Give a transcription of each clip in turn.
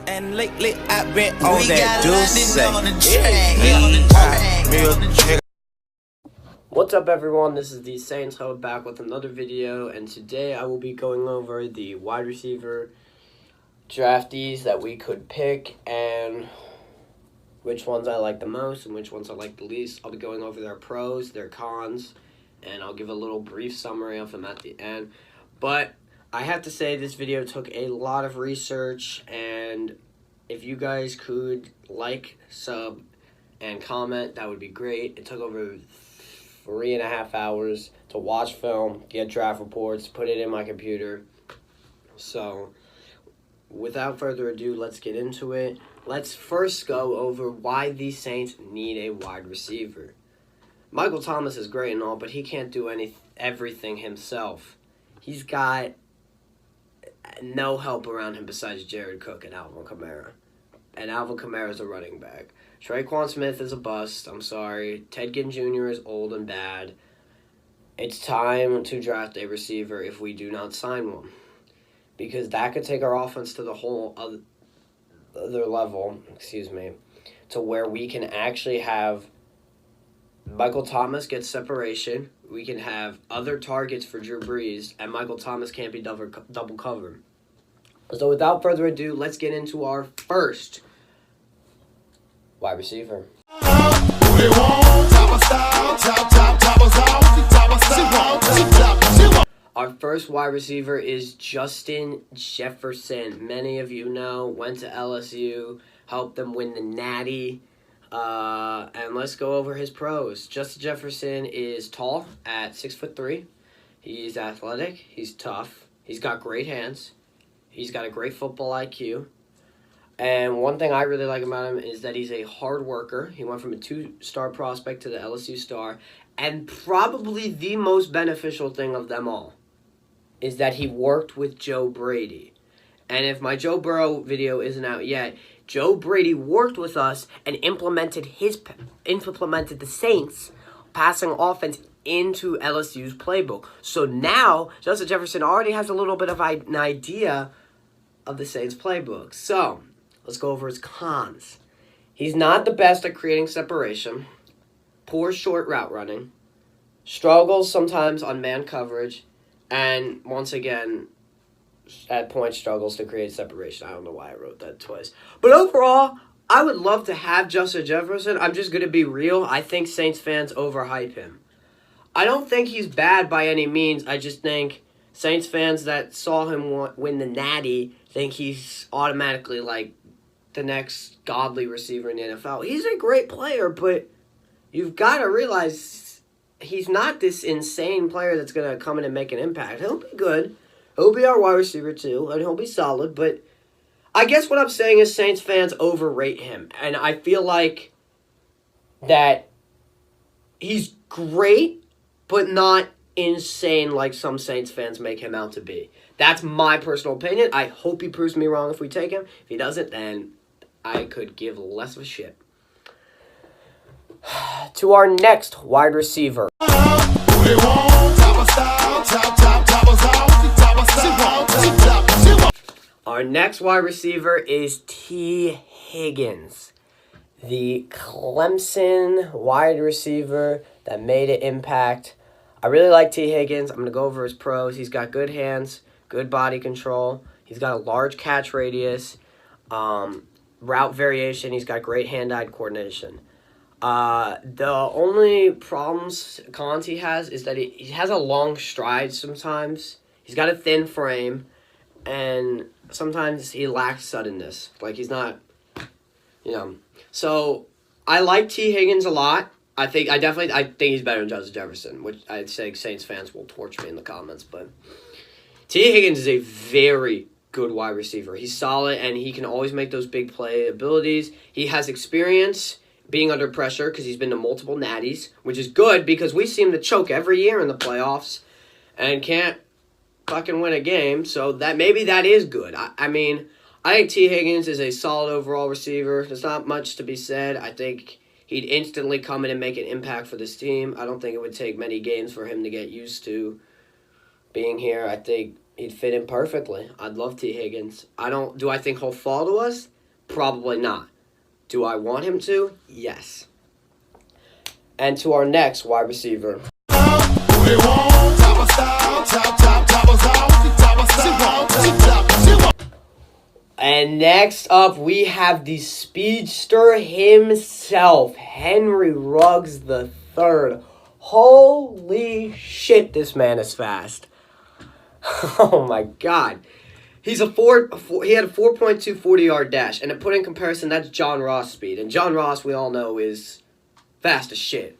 And lately I've been on that juice. What's up, everyone? This is the Saints Hub back with another video, and today I will be going over the wide receiver draftees that we could pick and which ones I like the most and which ones I like the least. I'll be going over their pros, their cons, and I'll give a little brief summary of them at the end. But I have to say this video took a lot of research, and if you guys could like, sub, and comment, that would be great. It took over 3.5 hours to watch film, get draft reports, put it in my computer. So, without further ado, let's get into it. Let's first go over why the Saints need a wide receiver. Michael Thomas is great and all, but he can't do everything himself. He's got no help around him besides Jared Cook and Alvin Kamara. And Alvin Kamara is a running back. Traquan Smith is a bust. I'm sorry. Ted Ginn Jr. is old and bad. It's time to draft a receiver if we do not sign one, because that could take our offense to the whole other level, to where we can actually have Michael Thomas get separation. We can have other targets for Drew Brees, and Michael Thomas can't be double covered. So without further ado, let's get into our first wide receiver. Our first wide receiver is Justin Jefferson. Many of you know, went to LSU, helped them win the Natty. And let's go over his pros. Justin Jefferson is tall at 6'3". He's athletic. He's tough. He's got great hands. He's got a great football IQ. And one thing I really like about him is that he's a hard worker. He went from a 2-star prospect to the LSU star. And probably the most beneficial thing of them all is that he worked with Joe Brady. And if my Joe Burrow video isn't out yet, Joe Brady worked with us and implemented the Saints passing offense into LSU's playbook. So now Justin Jefferson already has a little bit of an idea of the Saints playbook. So let's go over his cons. He's not the best at creating separation. Poor short route running. Struggles sometimes on man coverage. And once again, at points struggles to create separation. I don't know why I wrote that twice. But overall, I would love to have Justin Jefferson. I'm just going to be real. I think Saints fans overhype him. I don't think he's bad by any means. I just think Saints fans that saw him win the Natty think he's automatically like the next godly receiver in the NFL. He's a great player, but you've got to realize he's not this insane player that's going to come in and make an impact. He'll be good. He'll be our wide receiver too, and he'll be solid, but I guess what I'm saying is Saints fans overrate him, and I feel like that he's great, but not insane like some Saints fans make him out to be. That's my personal opinion. I hope he proves me wrong if we take him. If he doesn't, then I could give less of a shit. To our next wide receiver. Our next wide receiver is T. Higgins, the Clemson wide receiver that made an impact. I really like T. Higgins. I'm going to go over his pros. He's got good hands, good body control. He's got a large catch radius, route variation. He's got great hand-eye coordination. The only cons he has is that he has a long stride sometimes. He's got a thin frame, and sometimes he lacks suddenness. Like, he's not, So, I like T. Higgins a lot. I think he's better than Justin Jefferson, which I'd say Saints fans will torch me in the comments. But T. Higgins is a very good wide receiver. He's solid, and he can always make those big play abilities. He has experience being under pressure because he's been to multiple natties, which is good because we seem to choke every year in the playoffs and can't fucking win a game. So maybe that is good. I mean, I think T. Higgins is a solid overall receiver. There's not much to be said. I think he'd instantly come in and make an impact for this team. I don't think it would take many games for him to get used to being here. I think He'd fit in perfectly. I'd love T. Higgins. Do I think he'll fall to us? Probably not. Do I want him to? Yes. And to our next wide receiver. And next up, we have the speedster himself, Henry Ruggs III. Holy shit, this man is fast. Oh my god. He had a 4.2 40-yard dash, and to put in comparison, that's John Ross speed. And John Ross, we all know, is fast as shit.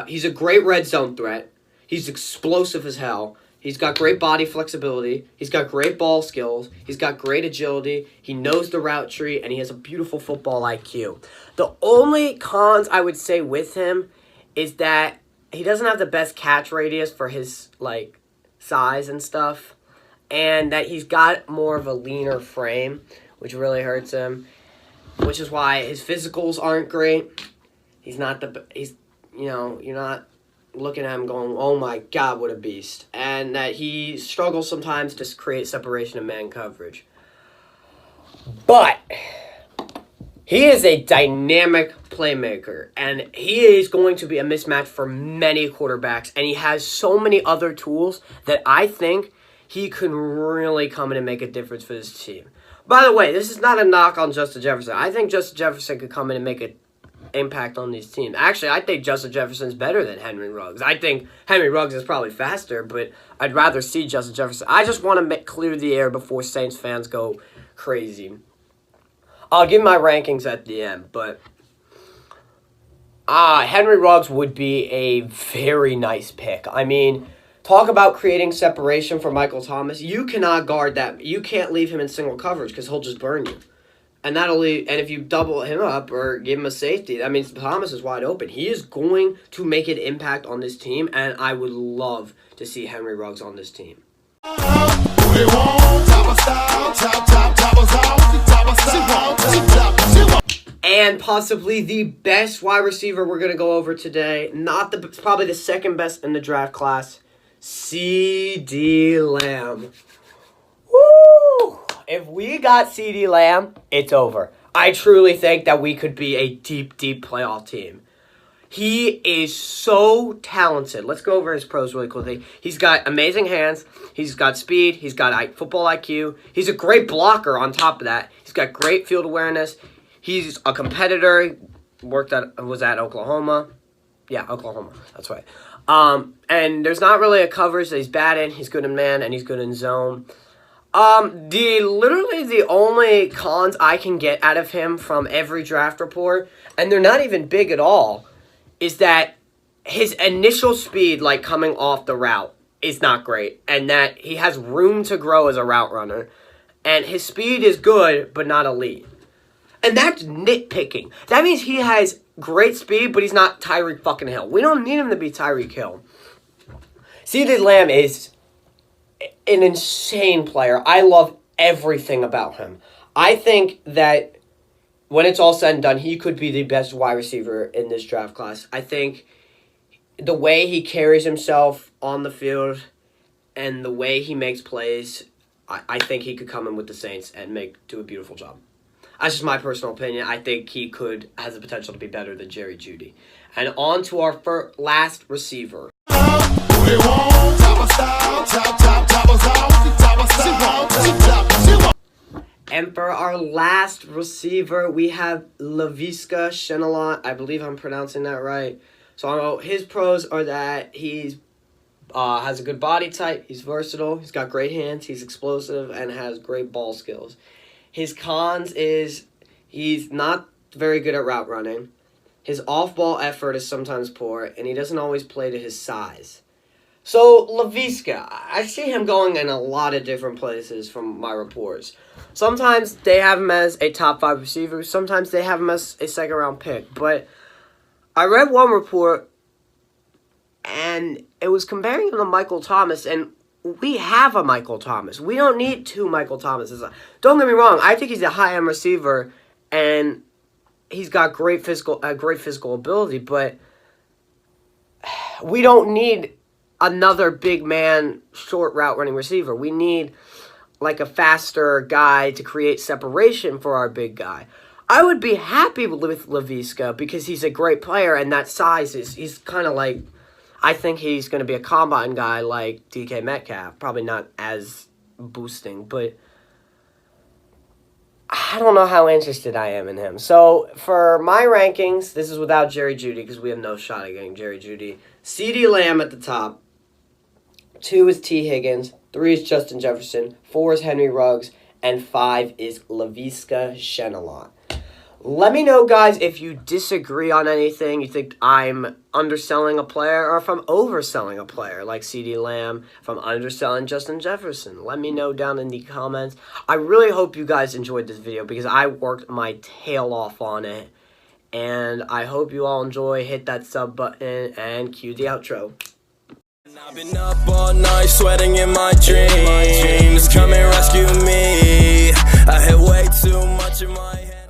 He's a great red zone threat. He's explosive as hell. He's got great body flexibility. He's got great ball skills. He's got great agility. He knows the route tree, and he has a beautiful football IQ. The only cons I would say with him is that he doesn't have the best catch radius for his, size and stuff. And that he's got more of a leaner frame, which really hurts him. Which is why his physicals aren't great. You're not looking at him going, oh my god, what a beast. And that he struggles sometimes to create separation in man coverage. But he is a dynamic playmaker, and he is going to be a mismatch for many quarterbacks, and he has so many other tools that I think he could really come in and make a difference for this team. By the way, this is not a knock on Justin Jefferson. I think Justin Jefferson could come in and make an impact on these teams. Actually, I think Justin Jefferson's better than Henry Ruggs. I think Henry Ruggs is probably faster, but I'd rather see Justin Jefferson. I just want to clear the air before Saints fans go crazy. I'll give my rankings at the end, but Henry Ruggs would be a very nice pick. I mean, talk about creating separation for Michael Thomas. You cannot guard that. You can't leave him in single coverage because he'll just burn you. And if you double him up or give him a safety, that means Thomas is wide open. He is going to make an impact on this team, and I would love to see Henry Ruggs on this team. And possibly the best wide receiver we're going to go over today, probably the second best in the draft class, CeeDee Lamb. Woo! If we got CeeDee Lamb, it's over. I truly think that we could be a deep, deep playoff team. He is so talented. Let's go over his pros really quickly. He's got amazing hands. He's got speed. He's got football IQ. He's a great blocker on top of that. He's got great field awareness. He's a competitor. Was at Oklahoma. Yeah, Oklahoma. That's right. And there's not really a coverage that he's bad in. He's good in man, and he's good in zone. Literally the only cons I can get out of him from every draft report, and they're not even big at all, is that his initial speed, coming off the route, is not great, and that he has room to grow as a route runner, and his speed is good, but not elite. And that's nitpicking. That means he has great speed, but he's not Tyreek fucking Hill. We don't need him to be Tyreek Hill. CeeDee Lamb is an insane player. I love everything about him. I think that when it's all said and done, he could be the best wide receiver in this draft class. I think the way he carries himself on the field and the way he makes plays, I think he could come in with the Saints and do a beautiful job. That's just my personal opinion. I think he has the potential to be better than Jerry Jeudy. And on to our last receiver. And for our last receiver, we have Laviska Shenault. I believe I'm pronouncing that right. So his pros are that he's has a good body type, he's versatile, he's got great hands, he's explosive, and has great ball skills. His cons is he's not very good at route running. His off-ball effort is sometimes poor, and he doesn't always play to his size. So, Laviska, I see him going in a lot of different places from my reports. Sometimes they have him as a top 5 receiver. Sometimes they have him as a second-round pick. But I read one report, and it was comparing him to Michael Thomas, and we have a Michael Thomas. We don't need 2 Michael Thomases. Don't get me wrong. I think he's a high-end receiver, and he's got great physical ability, but we don't need another big man, short route running receiver. We need like a faster guy to create separation for our big guy. I would be happy with Laviska because he's a great player, and that size he's kind of like, I think he's going to be a combine guy like DK Metcalf. Probably not as boosting, but I don't know how interested I am in him. So for my rankings, this is without Jerry Jeudy because we have no shot at getting Jerry Jeudy. CeeDee Lamb at the top. 2 is T. Higgins. 3 is Justin Jefferson. 4 is Henry Ruggs. And 5 is Laviska Shenault. Let me know, guys, if you disagree on anything, you think I'm underselling a player, or if I'm overselling a player, like CeeDee Lamb, if I'm underselling Justin Jefferson. Let me know down in the comments. I really hope you guys enjoyed this video because I worked my tail off on it. And I hope you all enjoy. Hit that sub button and cue the outro. I've been up all night sweating in my dreams. Come and rescue me. I had way too much in my head.